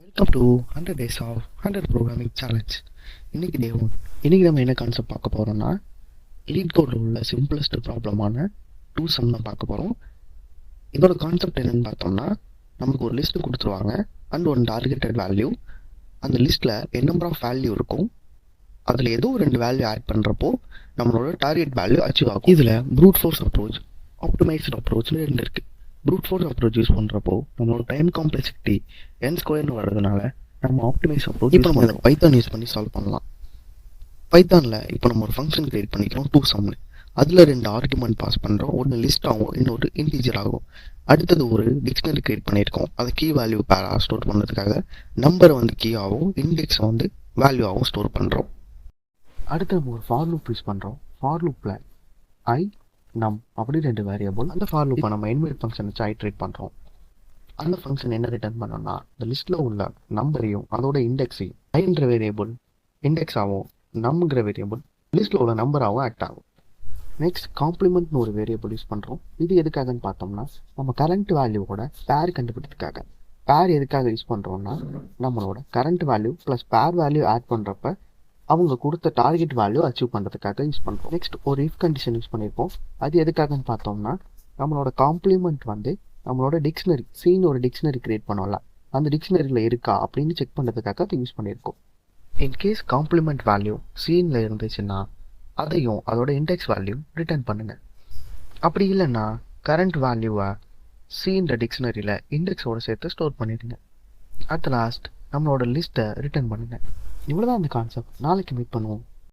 Welcome to 100 days of 100 programming challenge. இன்னைக்கு day 1. இன்னைக்கு நம்ம என்ன கான்செப்ட் பார்க்க போகிறோம்னா, லீட் கோடில் உள்ள சிம்பிளஸ்ட் ப்ராப்ளமான 2 சம் தான் பார்க்க போகிறோம். இதோட கான்செப்ட் என்னென்னு பார்த்தோம்னா, நமக்கு ஒரு லிஸ்ட்டு கொடுத்துருவாங்க அண்ட் ஒன் டார்கெட்டட் வேல்யூ. அந்த லிஸ்ட்டில் என் நம்பர் ஆஃப் வேல்யூ இருக்கும். அதில் ஏதோ ஒரு 2 வேல்யூ ஆட் பண்ணுறப்போ நம்மளோட டார்கெட் வேல்யூ அச்சீவ் ஆகும். இதில் ப்ரூட் ஃபோர்ஸ் அப்ரோச், ஆப்டிமைஸ்டு அப்ரோச்னு 2 இருக்குது. ப்ரூட் ஃபோர்ஸ் அப்ரோச் யூஸ் பண்ணுறப்போ நம்மளோட டைம் காம்ப்ளெக்சிட்டி n² வர்றதுனால நம்ம ஆப்டிமைஸ் அப்ரோச் இப்போ நம்ம பைத்தான் யூஸ் பண்ணி சால்வ் பண்ணலாம். பைத்தானில் இப்போ நம்ம ஒரு ஃபங்க்ஷன் கிரியேட் பண்ணிக்கிறோம் 2 சம்னு. அதில் 2 ஆர்குமெண்ட் பாஸ் பண்ணுறோம். ஒன்று லிஸ்ட் ஆகும், இன்னொரு இன்டீஜர் ஆகும். அடுத்தது ஒரு டிக்ஷனரி கிரியேட் பண்ணியிருக்கோம். அதை கீ வேல்யூ பேராக ஸ்டோர் பண்ணுறதுக்காக நம்பரை கீ ஆகும், இண்டெக்ஸை வேல்யூ ஆகும் ஸ்டோர் பண்ணுறோம். அடுத்து நம்ம ஒரு ஃபார் லூப் யூஸ் பண்ணுறோம். ஃபார் லூப்பில் ஐ நம் அப்படி 2 வேரியபிள். அந்த ஃபார் லூப்பை நம்ம இன்வைட் ஃபங்க்ஷன் வச்சு ஐட்ரேட் பண்ணுறோம். அந்த ஃபங்க்ஷன் என்ன ரிட்டர்ன் பண்ணோம்னா, இந்த லிஸ்ட்டில் உள்ள நம்பரையும் அதோட இண்டெக்ஸையும் ஐன்ற வேரியபிள் இண்டெக்ஸ் ஆகும், நம்ங்கிற வேரியபிள் லிஸ்ட்டில் உள்ள நம்பராகவும் ஆக்ட் ஆகும். நெக்ஸ்ட் காம்ப்ளிமெண்ட்னு ஒரு வேரியபிள் யூஸ் பண்ணுறோம். இது எதுக்காகன்னு பார்த்தோம்னா, நம்ம கரண்ட் வேல்யூவோட பேர் கண்டுபிடிக்கிறதுக்காக. பேர் எதுக்காக யூஸ் பண்ணுறோம்னா, நம்மளோட கரண்ட் வேல்யூ ப்ளஸ் பேர் வேல்யூ ஆட் பண்ணுறப்ப அவங்க கொடுத்த டார்கெட் வேல்யூ அச்சீவ் பண்ணுறதுக்காக யூஸ் பண்ணுறோம். நெக்ஸ்ட் ஒரு இஃப் கண்டிஷன் யூஸ் பண்ணியிருக்கோம். அது எதுக்காகன்னு பார்த்தோம்னா, நம்மளோட காம்ப்ளிமெண்ட் நம்மளோட டிக்ஷனரி சீன் ஒரு டிக்ஷனரி கிரியேட் பண்ணோம்ல, அந்த டிக்ஷனரியில் இருக்கா அப்படின்னு செக் பண்ணுறதுக்காக அதை யூஸ் பண்ணியிருக்கோம். இன்கேஸ் காம்ப்ளிமெண்ட் வேல்யூ சீனில் இருந்துச்சுன்னா அதையும் அதோட இண்டெக்ஸ் வேல்யூ ரிட்டர்ன் பண்ணுங்கள். அப்படி இல்லைன்னா கரண்ட் வேல்யூவை சீன்ற டிக்ஷனரியில் இண்டெக்ஸோடு சேர்த்து ஸ்டோர் பண்ணிடுங்க. அட் லாஸ்ட் நம்மளோட லிஸ்ட்டை ரிட்டர்ன் பண்ணுங்கள். இவ்வளோதான் அந்த கான்செப்ட். நாளைக்கு மீட் பண்ணுவோம்.